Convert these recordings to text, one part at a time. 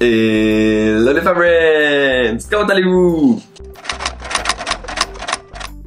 Et hello les friends, comment allez-vous?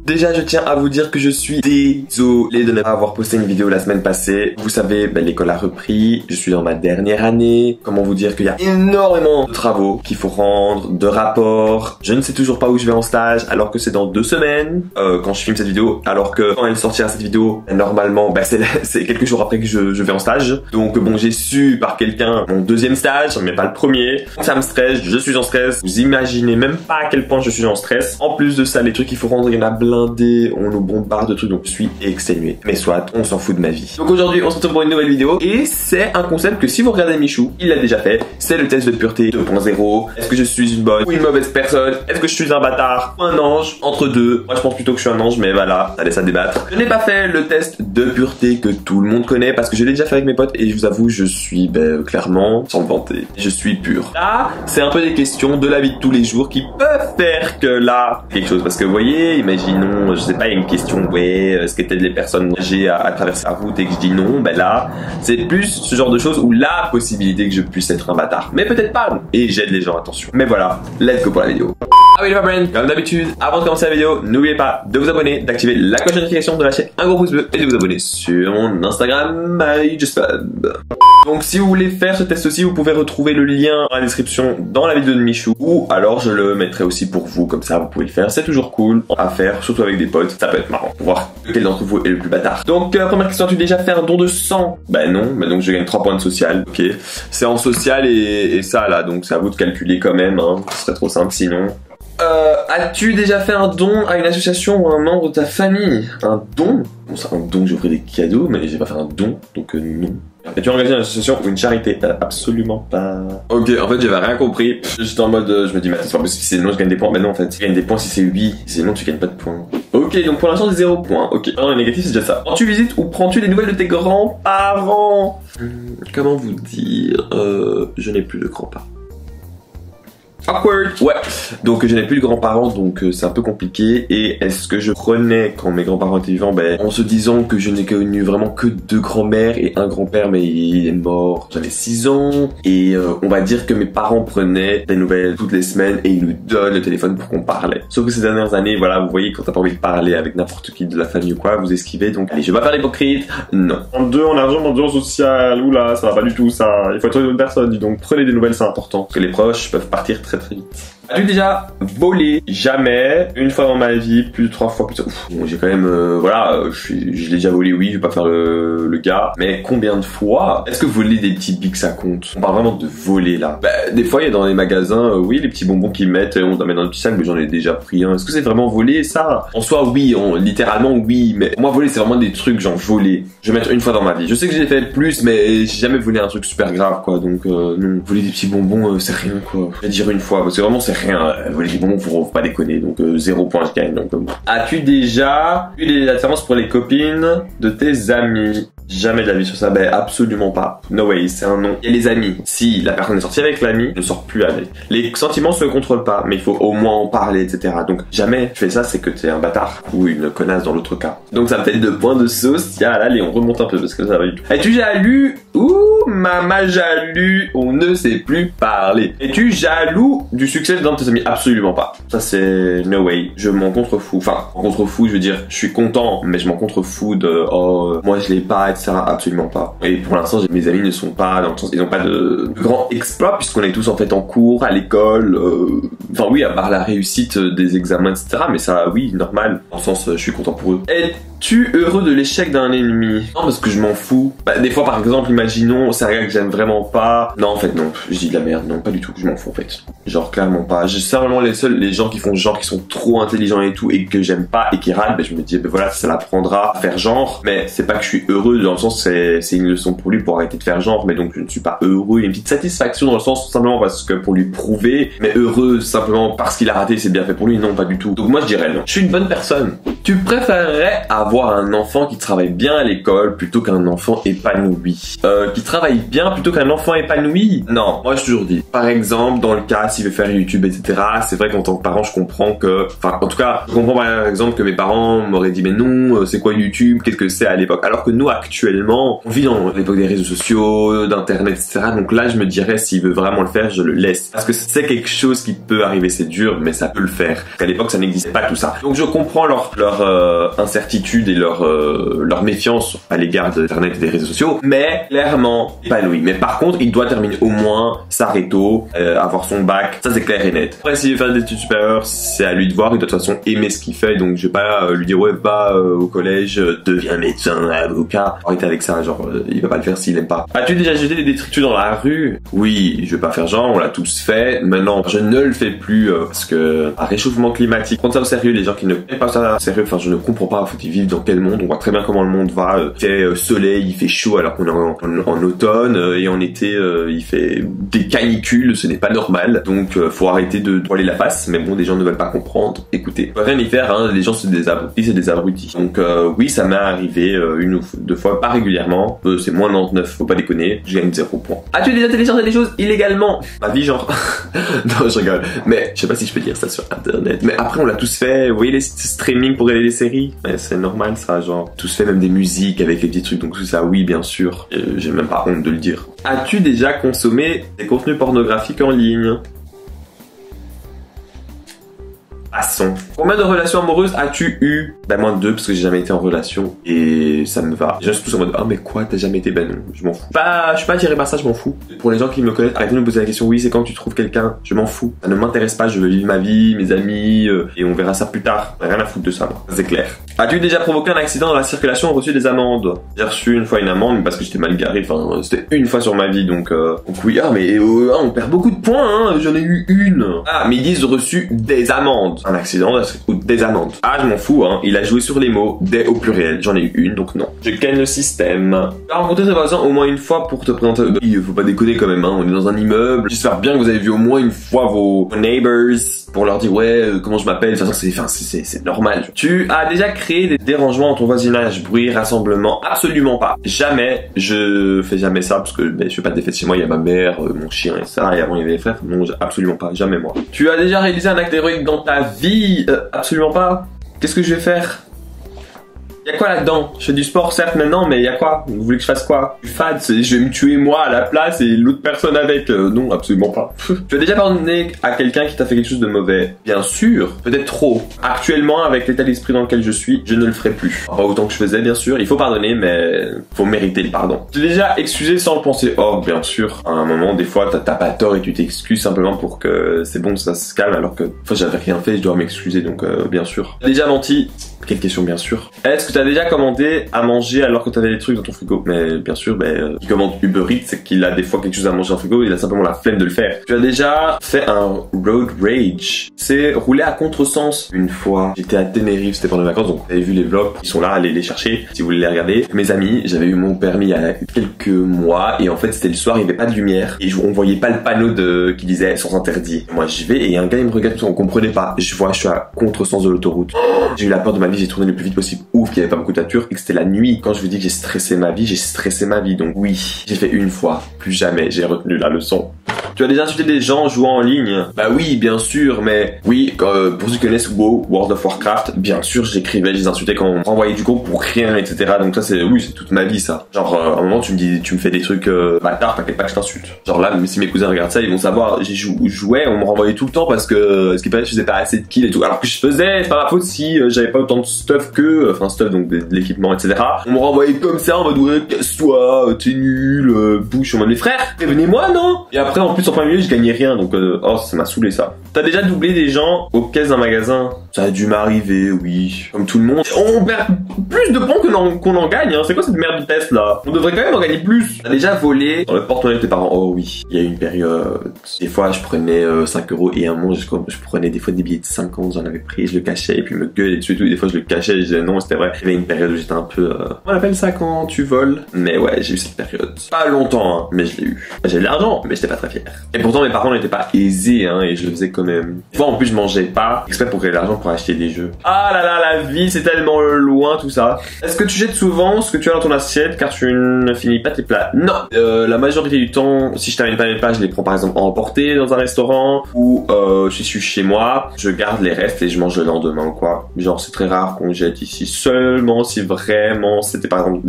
Déjà, je tiens à vous dire que je suis désolé de ne pas avoir posté une vidéo la semaine passée. Vous savez, l'école a repris, je suis dans ma dernière année. Comment vous dire qu'il y a énormément de travaux qu'il faut rendre, de rapports. Je ne sais toujours pas où je vais en stage, alors que c'est dans 2 semaines quand je filme cette vidéo. Alors que quand elle sortira cette vidéo, normalement, c'est quelques jours après que je vais en stage. Donc bon, j'ai su par quelqu'un mon 2e stage, mais pas le premier. Ça me stresse, je suis en stress. Vous imaginez même pas à quel point je suis en stress. En plus de ça, les trucs qu'il faut rendre, il y en a blindé, on nous bombarde de trucs, donc je suis exténué. Mais soit, on s'en fout de ma vie. Donc aujourd'hui, on se retrouve pour une nouvelle vidéo et c'est un concept que si vous regardez Michou, il l'a déjà fait. C'est le test de pureté 2.0. Est-ce que je suis une bonne ou une mauvaise personne? Est-ce que je suis un bâtard ou un ange? Entre deux. Moi, je pense plutôt que je suis un ange, mais voilà, ça laisse à débattre. Je n'ai pas fait le test de pureté que tout le monde connaît parce que je l'ai déjà fait avec mes potes et je vous avoue, je suis clairement, sans me vanter, je suis pur. Là, c'est un peu des questions de la vie de tous les jours qui peuvent faire que là, quelque chose. Parce que vous voyez, imaginons, je sais pas, il y a une question, est-ce que t'aides les personnes âgées à traverser la route et que je dis non, là, c'est plus ce genre de choses où la possibilité que je puisse être un bâtard. Mais peut-être pas, et j'aide les gens, attention. Mais voilà, let's go pour la vidéo. Ah oui les friends, comme d'habitude, avant de commencer la vidéo, n'oubliez pas de vous abonner, d'activer la cloche de notification, de lâcher un gros pouce bleu et de vous abonner sur mon Instagram, MyJustFab. Donc si vous voulez faire ce test aussi, vous pouvez retrouver le lien dans la description dans la vidéo de Michou, ou alors je le mettrai aussi pour vous, comme ça vous pouvez le faire, c'est toujours cool à faire, surtout avec des potes, ça peut être marrant, pour voir lequel d'entre vous est le plus bâtard. Donc première question, as-tu déjà fait un don de sang? Non, mais donc je gagne 3 points de social, ok. C'est en social et ça là, donc c'est à vous de calculer quand même, hein. Ce serait trop simple sinon. As-tu déjà fait un don à une association ou à un membre de ta famille? Un don? Bon, c'est un don que j'offrais des cadeaux, mais j'ai pas fait un don, donc non. As-tu engagé une association ou une charité? Absolument pas. Ok, en fait j'avais rien compris. J'étais en mode, je me dis, mais c'est pas possible, si c'est non je gagne des points. Mais non en fait, tu gagnes des points si c'est oui, si c'est non tu gagnes pas de points. Ok, donc pour l'instant c'est 0 points. Ok, alors le négatif c'est déjà ça. Quand tu visites ou prends-tu des nouvelles de tes grands-parents? Comment vous dire, je n'ai plus de grands-parents. Awkward. Ouais, donc je n'ai plus de grands-parents, donc c'est un peu compliqué. Et est-ce que je prenais quand mes grands-parents étaient vivants, en se disant que je n'ai connu vraiment que 2 grands-mères et un grand-père, mais il est mort, j'avais 6 ans. Et on va dire que mes parents prenaient des nouvelles toutes les semaines et ils nous donnent le téléphone pour qu'on parlait. Sauf que ces dernières années, voilà, vous voyez, quand t'as pas envie de parler avec n'importe qui de la famille ou quoi, vous esquivez, donc allez, je vais pas faire l'hypocrite, non. En 2 en argent, en 2 en social, oula, ça va pas du tout ça, il faut être une bonne personne, dis donc, prenez des nouvelles, c'est important. Parce que les proches peuvent partir très vite. As-tu déjà volé? Jamais. Une fois dans ma vie, plus de 3 fois, plus de... Bon, j'ai quand même, voilà, je l'ai déjà volé, oui, je vais pas faire le gars. Mais combien de fois? Est-ce que voler des petits bics ça compte? On parle vraiment de voler là. Des fois, il y a dans les magasins, oui, les petits bonbons qu'ils mettent, on doit mettre dans le petit sac, mais j'en ai déjà pris un. Est-ce que c'est vraiment voler ça? En soi, oui, littéralement, oui, mais moi, voler, c'est vraiment des trucs genre voler. Je vais mettre une fois dans ma vie. Je sais que j'ai fait plus, mais j'ai jamais volé un truc super grave, quoi. Donc, non, voler des petits bonbons, c'est rien, quoi. Je vais dire une fois, parce que vraiment, c'est rien. Voler des bonbons, faut pas déconner. Donc, 0 points, je gagne. Donc, As-tu déjà eu des attirances pour les copines de tes amis? Jamais de la vie sur ça, absolument pas. No way, c'est un non. Et les amis, si la personne est sortie avec l'ami, ne sort plus avec. Les sentiments se contrôlent pas, mais il faut au moins en parler, etc. Donc jamais tu fais ça, c'est que t'es un bâtard ou une connasse dans l'autre cas. Donc ça me fait 2 points de sauce. Tiens, là, allez, on remonte un peu parce que ça va du tout. Es-tu jaloux? Ouh, maman jaloux, on ne sait plus parler. Es-tu jaloux du succès d'un de tes amis? Absolument pas. Ça c'est no way. Je m'en contrefous. Enfin, en contrefous, je veux dire, je suis content, mais je m'en contrefous de moi je l'ai pas, etc. Absolument pas. Et pour l'instant, mes amis ne sont pas dans le sens, ils n'ont pas de grands exploits puisqu'on est tous en fait en cours, à l'école. Enfin oui, à part la réussite des examens, etc. Mais ça, oui, normal. Dans le sens, je suis content pour eux. Es-tu heureux de l'échec d'un ennemi? Non, parce que je m'en fous. Des fois, par exemple, imaginons, c'est un gars que j'aime vraiment pas. Non, en fait, non. Je dis de la merde. Non, pas du tout. Je m'en fous, en fait. Genre, clairement pas. C'est vraiment les gens qui font genre, qui sont trop intelligents et tout, et que j'aime pas, et qui râlent, je me dis, voilà, ça l'apprendra à faire genre. Mais c'est pas que je suis heureux, dans le sens, c'est une leçon pour lui pour arrêter de faire genre, mais donc je ne suis pas heureux. Il y a une petite satisfaction dans le sens, simplement parce que pour lui prouver, mais heureux simplement parce qu'il a raté, c'est bien fait pour lui. Non, pas du tout. Donc moi, je dirais non. Je suis une bonne personne. Tu préférerais avoir avoir un enfant qui travaille bien à l'école plutôt qu'un enfant épanoui. Qui travaille bien plutôt qu'un enfant épanoui? Non, moi je toujours dis. Par exemple, dans le cas s'il veut faire YouTube, etc., c'est vrai qu'en tant que parent, je comprends que... Enfin, en tout cas, je comprends par exemple que mes parents m'auraient dit, mais non, c'est quoi YouTube? Qu'est-ce que c'est à l'époque? Alors que nous, actuellement, on vit dans l'époque des réseaux sociaux, d'internet, etc. Donc là, je me dirais, s'il veut vraiment le faire, je le laisse. Parce que c'est quelque chose qui peut arriver, c'est dur, mais ça peut le faire. Qu'à l'époque, ça n'existait pas tout ça. Donc je comprends leur incertitude et leur méfiance à l'égard d'internet et des réseaux sociaux, mais clairement épanoui. Mais par contre, il doit terminer au moins sa réto, avoir son bac, ça c'est clair et net. Après, s'il veut faire des études supérieures, c'est à lui de voir. Il doit de toute façon aimer ce qu'il fait, donc je vais pas lui dire ouais, va au collège, deviens médecin, avocat. Arrêtez avec ça, genre il va pas le faire s'il aime pas. As-tu déjà jeté des détritus dans la rue? Oui, je vais pas faire genre, on l'a tous fait. Maintenant, je ne le fais plus parce que un réchauffement climatique, prendre ça au sérieux, les gens qui ne prennent pas ça au sérieux, enfin je ne comprends pas, en fait ils vivent dans quel monde? On voit très bien comment le monde va. Il fait soleil, il fait chaud alors qu'on est en automne et en été il fait des canicules, ce n'est pas normal. Donc faut arrêter de voiler la face, mais bon, des gens ne veulent pas comprendre. Écoutez, faut rien y faire, hein, les gens c'est des abrutis, c'est des abrutis. Donc oui, ça m'est arrivé une ou deux fois, pas régulièrement. C'est moins 99, faut pas déconner, je gagne 0 points. As-tu déjà téléchargé des choses illégalement? Ma vie genre... non, je rigole. Mais je sais pas si je peux dire ça sur internet. Mais après on l'a tous fait, vous voyez les streaming pour regarder des séries? Mais c'est normal ça, genre. Tous fait même des musiques avec les petits trucs, donc tout ça, oui bien sûr. J'ai même pas honte de le dire. As-tu déjà consommé des contenus pornographiques en ligne? Passons. Combien de relations amoureuses as-tu eu? Ben moins de 2 parce que j'ai jamais été en relation et ça me va. Les gens sont tous en mode ah mais quoi, t'as jamais été? Ben non, je m'en fous. Je suis pas attiré par ça, je m'en fous. Pour les gens qui me connaissent, arrêtez de me poser la question oui c'est quand tu trouves quelqu'un, je m'en fous. Ça ne m'intéresse pas, je veux vivre ma vie, mes amis et on verra ça plus tard. Rien à foutre de ça, moi. C'est clair. As-tu déjà provoqué un accident dans la circulation ou reçu des amendes? J'ai reçu une fois une amende mais parce que j'étais mal garé, enfin c'était une fois sur ma vie donc oui, ah mais on perd beaucoup de points hein, j'en ai eu une. Ah mais ils disent reçu des amendes. Un accident ou des amendes. Ah je m'en fous hein, il a joué sur les mots, des au pluriel, j'en ai eu une donc non. Je gagne le système. Tu as rencontré tes voisins au moins une fois pour te présenter. Il faut pas déconner quand même hein, on est dans un immeuble. J'espère bien que vous avez vu au moins une fois vos neighbors pour leur dire ouais comment je m'appelle. De toute façon c'est normal. Tu as déjà créé des dérangements dans ton voisinage, bruit, rassemblement? Absolument pas. Jamais. Je fais jamais ça parce que je fais pas des fêtes chez moi, il y a ma mère, mon chien et ça, et avant il y avait les frères. Non, absolument pas, jamais moi. Tu as déjà réalisé un acte héroïque dans ta vie? Absolument pas. Qu'est-ce que je vais faire? Y'a quoi là-dedans? Je fais du sport certes maintenant, mais y'a quoi? Vous voulez que je fasse quoi? Je suis fade, je vais me tuer moi à la place et l'autre personne avec. Non, absolument pas. Tu as déjà pardonné à quelqu'un qui t'a fait quelque chose de mauvais? Bien sûr, peut-être trop. Actuellement, avec l'état d'esprit dans lequel je suis, je ne le ferai plus. Pas autant que je faisais, bien sûr. Il faut pardonner, mais faut mériter le pardon. Tu t'es déjà excusé sans le penser? Oh, bien sûr. À un moment, des fois, t'as pas tort et tu t'excuses simplement pour que c'est bon, ça se calme, alors que j'avais rien fait, je dois m'excuser, donc bien sûr. T'as déjà menti? Quelle question, bien sûr. Est-ce que tu as déjà commandé à manger alors que tu avais des trucs dans ton frigo? Mais bien sûr, qui commande Uber Eats, c'est qu'il a des fois quelque chose à manger dans le frigo, il a simplement la flemme de le faire. Tu as déjà fait un road rage? C'est rouler à contresens. Une fois, j'étais à Tenerife, c'était pendant les vacances, donc vous avez vu les vlogs, ils sont là, allez les chercher si vous voulez les regarder. Mes amis, j'avais eu mon permis il y a quelques mois et en fait c'était le soir, il n'y avait pas de lumière et on voyait pas le panneau qui disait sens interdit. Moi j'y vais et un gars il me regarde, on comprenait pas. Je suis à contresens de l'autoroute. J'ai eu la peur de ma vie, j'ai tourné le plus vite possible, ouf, qu'il n'y avait pas beaucoup de voitures et que c'était la nuit. Quand je vous dis que j'ai stressé ma vie, j'ai stressé ma vie. Donc oui, j'ai fait une fois, plus jamais j'ai retenu la leçon. Tu as déjà insulté des gens jouant en ligne? Bah oui, bien sûr, mais oui, pour ceux qui connaissent WoW, World of Warcraft, bien sûr, j'écrivais, je les insultais quand on me renvoyait du groupe pour rien, etc. Donc ça, c'est toute ma vie, ça. Genre, à un moment, tu me fais des trucs bâtards, t'inquiète pas que je t'insulte. Genre là, si mes cousins regardent ça, ils vont savoir, jouais, on me renvoyait tout le temps parce que, ce qui paraît, je faisais pas assez de kills et tout. Alors que je faisais, c'est pas ma faute si j'avais pas autant de stuff stuff, donc de l'équipement, etc. On me renvoyait comme ça, en mode ouais, casse-toi, t'es nul, bouche, en mode mes frères, prévenez-moi, non? Et après, en plus, en plein milieu, je gagnais rien, donc oh, ça m'a saoulé ça. T'as déjà doublé des gens aux caisses d'un magasin? Ça a dû m'arriver, oui. Comme tout le monde. On perd plus de points qu'on en gagne, hein. C'est quoi cette merde de test là? On devrait quand même en gagner plus. T'as déjà volé dans le porte-monnaie de tes parents? Oh oui, il y a eu une période. Des fois, je prenais 5 € et un moment, je prenais des fois des billets de 50, j'en avais pris, je le cachais et puis me gueulait dessus et tout. Et des fois, je le cachais et je disais non, c'était vrai. Il y avait une période où j'étais un peu... On appelle ça quand tu voles. Mais ouais, j'ai eu cette période. Pas longtemps, hein, mais je l'ai eu. J'avais de l'argent, mais j'étais pas très fier. Et pourtant, mes parents n'étaient pas aisés, hein, et je le faisais quand même. Des fois en plus je mangeais pas, exprès pour gagner de l'argent pour acheter des jeux. Ah là là, la vie c'est tellement loin tout ça. Est-ce que tu jettes souvent ce que tu as dans ton assiette car tu ne finis pas tes plats? Non. La majorité du temps, si je termine pas mes plats, je les prends par exemple à emporter dans un restaurant ou je suis chez moi, je garde les restes et je mange le lendemain ou quoi. Genre c'est très rare qu'on jette ici, seulement si vraiment c'était par exemple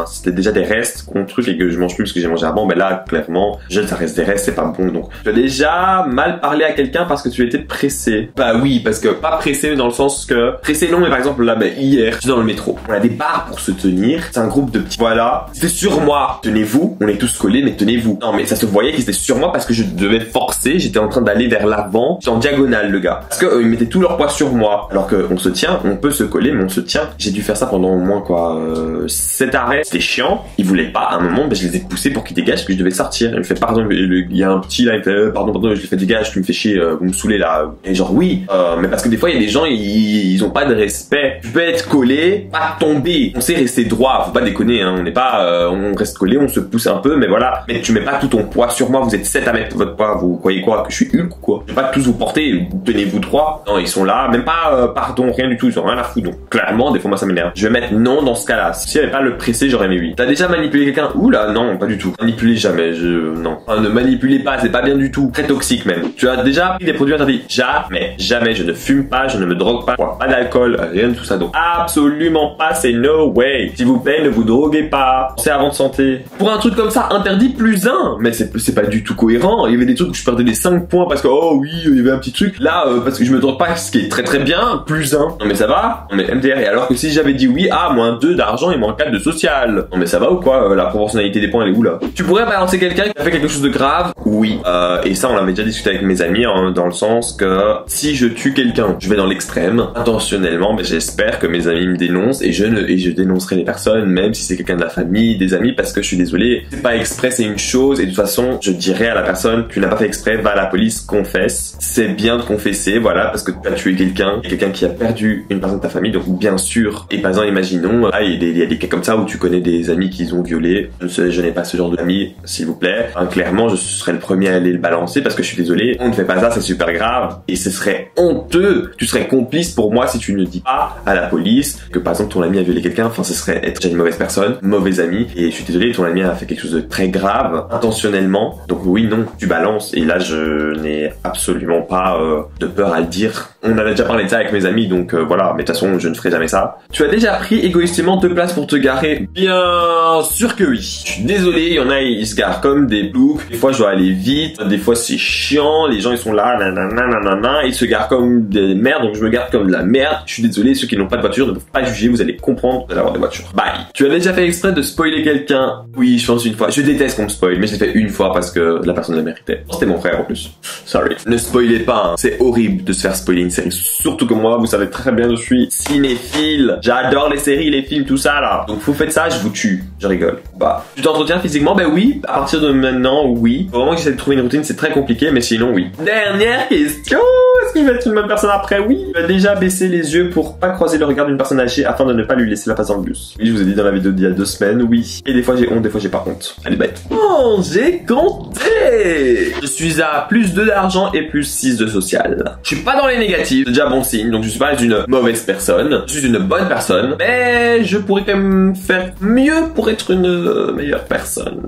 c'était déjà des restes qu'on truc et que je mange plus parce que j'ai mangé avant, mais là clairement ça reste des restes, c'est pas bon. Donc tu as déjà mal parlé à quelqu'un parce que tu étais pressé? Bah oui, parce que pas pressé mais dans le sens que pressé non, mais par exemple là hier j'étais dans le métro, on a des barres pour se tenir, c'est un groupe de petits, voilà, c'était sur moi, tenez-vous, on est tous collés mais tenez-vous. Non mais ça se voyait qu'ils étaient sur moi parce que je devais forcer, j'étais en train d'aller vers l'avant, j'étais en diagonale le gars, parce que ils mettaient tout leur poids sur moi, alors qu'on se tient, on peut se coller mais on se tient. J'ai dû faire ça pendant au moins quoi 7 arrêts, c'était chiant, ils voulaient pas, à un moment je les ai poussés pour qu'ils dégagent parce que je devais sortir. Il me fait pardon, il y a un petit là, il fait pardon, je lui fais dégage, tu me fais chier, vous me saoulez là. Et genre oui, mais parce que des fois il y a des gens, ils ont pas de respect. Tu peux être collé, pas tomber, on sait rester droit, faut pas déconner, hein. On n'est pas, on reste collé, on se pousse un peu, mais voilà. Mais tu mets pas tout ton poids sur moi, vous êtes 7 à mettre votre poids, vous croyez quoi, que je suis Hulk ou quoi? Je vais pas tous vous porter, tenez-vous droit. Non, ils sont là, même pas pardon, rien du tout, ils ont rien à foutre. Donc clairement, des fois moi ça m'énerve. Je vais mettre non dans ce cas-là. Si j'avais pas le pressé, j'aurais mis oui. T'as déjà manipulé quelqu'un? Oula, non, pas du tout. Manipulez jamais, non. Enfin, ne manipulez pas, c'est pas bien du tout. Très toxique même. Tu as déjà pris des produits interdits? Jamais, je ne fume pas, je ne me drogue pas, pas d'alcool, rien de tout ça. Donc absolument pas, c'est no way. S'il vous plaît, ne vous droguez pas. Pensez à votre santé. Pour un truc comme ça, interdit plus 1. Mais c'est pas du tout cohérent. Il y avait des trucs où je perdais les 5 points parce que oh oui, il y avait un petit truc. Là, parce que je me drogue pas, ce qui est très très bien, plus 1. Non mais ça va? Non mais MDR. Et alors que si j'avais dit oui, moins 2 d'argent et moins 4 de social. Non mais ça va ou quoi? La proportionnalité des points elle est où là? Tu pourrais balancer quelqu'un qui a fait quelque chose de grave? Oui. Et ça on l'avait déjà discuté avec mes amis, hein, dans le sens que si je tue quelqu'un, je vais dans l'extrême, intentionnellement, mais j'espère que mes amis me dénoncent et je dénoncerai les personnes, même si c'est quelqu'un de la famille, des amis, parce que je suis désolé, c'est pas exprès, c'est une chose, et de toute façon, je dirais à la personne, tu n'as pas fait exprès, va à la police, confesse. C'est bien de confesser, voilà, parce que tu as tué quelqu'un qui a perdu une personne de ta famille, donc bien sûr. Et par exemple, imaginons, il y a des cas comme ça où tu connais des amis qui ont violé. Je n'ai pas ce genre d'amis, s'il vous plaît. Enfin, clairement, je serais le premier à aller le balancer parce que je suis désolé. On ne fait pas ça, c'est super grave. Et ce serait honteux. Tu serais complice pour moi si tu ne dis pas à la police que par exemple ton ami a violé quelqu'un. Enfin, ce serait être déjà une mauvaise personne, mauvais ami. Et je suis désolé, ton ami a fait quelque chose de très grave, intentionnellement. Donc oui, non, tu balances. Et là, je n'ai absolument pas de peur à le dire. On avait déjà parlé de ça avec mes amis, donc voilà. Mais de toute façon, je ne ferai jamais ça. Tu as déjà pris égoïstement 2 places pour te garer? Bien sûr que oui. Je suis désolé, il y en a, ils se garent comme des ploucs. Des fois, je dois aller vite. Des fois, c'est chiant. Les gens, ils sont là, nanana, ils se garent comme des merdes. Donc, je me garde comme de la merde. Je suis désolé, ceux qui n'ont pas de voiture ne peuvent pas juger. Vous allez comprendre, vous allez avoir des voitures. Bye. Tu avais déjà fait exprès de spoiler quelqu'un? Oui, je pense une fois. Je déteste qu'on me spoil, mais je l'ai fait une fois parce que la personne le méritait. C'était mon frère en plus. Sorry. Ne spoilez pas, hein. C'est horrible de se faire spoiler une série. Surtout que moi, vous savez très bien, je suis cinéphile. J'adore les séries, les films, tout ça là. Donc, vous faites ça, je vous tue. Je rigole. Bah, tu t'entretiens physiquement? Ben oui. À partir de maintenant, oui. Faut vraiment que j'essaie de trouver une routine, c'est très compliqué, mais sinon, oui. Dernière question. Est-ce que je vais être une bonne personne après? Oui. Tu as déjà baissé les yeux pour pas croiser le regard d'une personne âgée afin de ne pas lui laisser la place dans le bus? Oui, je vous ai dit dans la vidéo d'il y a 2 semaines, oui. Et des fois j'ai honte, des fois j'ai pas honte. Allez, bye. Oh, j'ai compté. Je suis à plus 2 d'argent et plus 6 de social. Je suis pas dans les négatifs, c'est déjà bon signe, donc je suis pas une mauvaise personne. Je suis une bonne personne, mais je pourrais quand même faire mieux pour être une meilleure personne.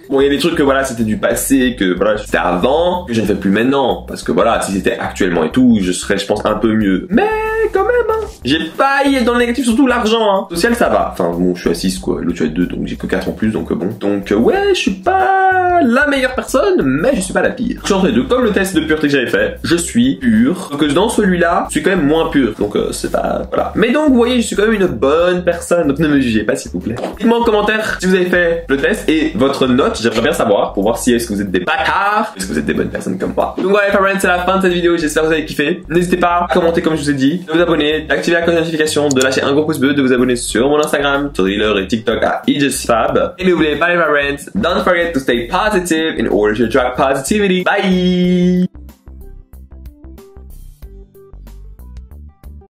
Bon, il y a des trucs que voilà, c'était du passé, que voilà, c'était avant, que je ne fais plus maintenant. Parce que voilà, si c'était actuellement et tout, je serais, je pense, un peu mieux. Mais quand même, hein. J'ai failli être dans le négatif, surtout l'argent, hein. Social, ça va. Enfin, bon, je suis à 6, quoi. L'autre, je suis à 2, donc j'ai que 4 en plus, donc bon. Donc, ouais, je suis pas la meilleure personne, mais je suis pas la pire. Je suis entre les deux. Comme le test de pureté que j'avais fait, je suis pur. Donc, dans celui-là, je suis quand même moins pur. Donc, c'est pas, voilà. Mais donc, vous voyez, je suis quand même une bonne personne. Donc, ne me jugez pas, s'il vous plaît. Dites-moi en commentaire si vous avez fait le test et votre note. J'aimerais bien savoir pour voir si est-ce que vous êtes des bâtards, est-ce que vous êtes des bonnes personnes comme moi. Donc, voilà, friends, c'est la fin de cette vidéo. J'espère que vous avez kiffé. N'hésitez pas à commenter comme je vous ai dit, de vous abonner, d'activer la cloche de notification, de lâcher un gros pouce bleu, de vous abonner sur mon Instagram, Thriller et TikTok à IJustFab. Et n'oubliez pas les friends, don't forget to stay positive in order to attract positivity. Bye!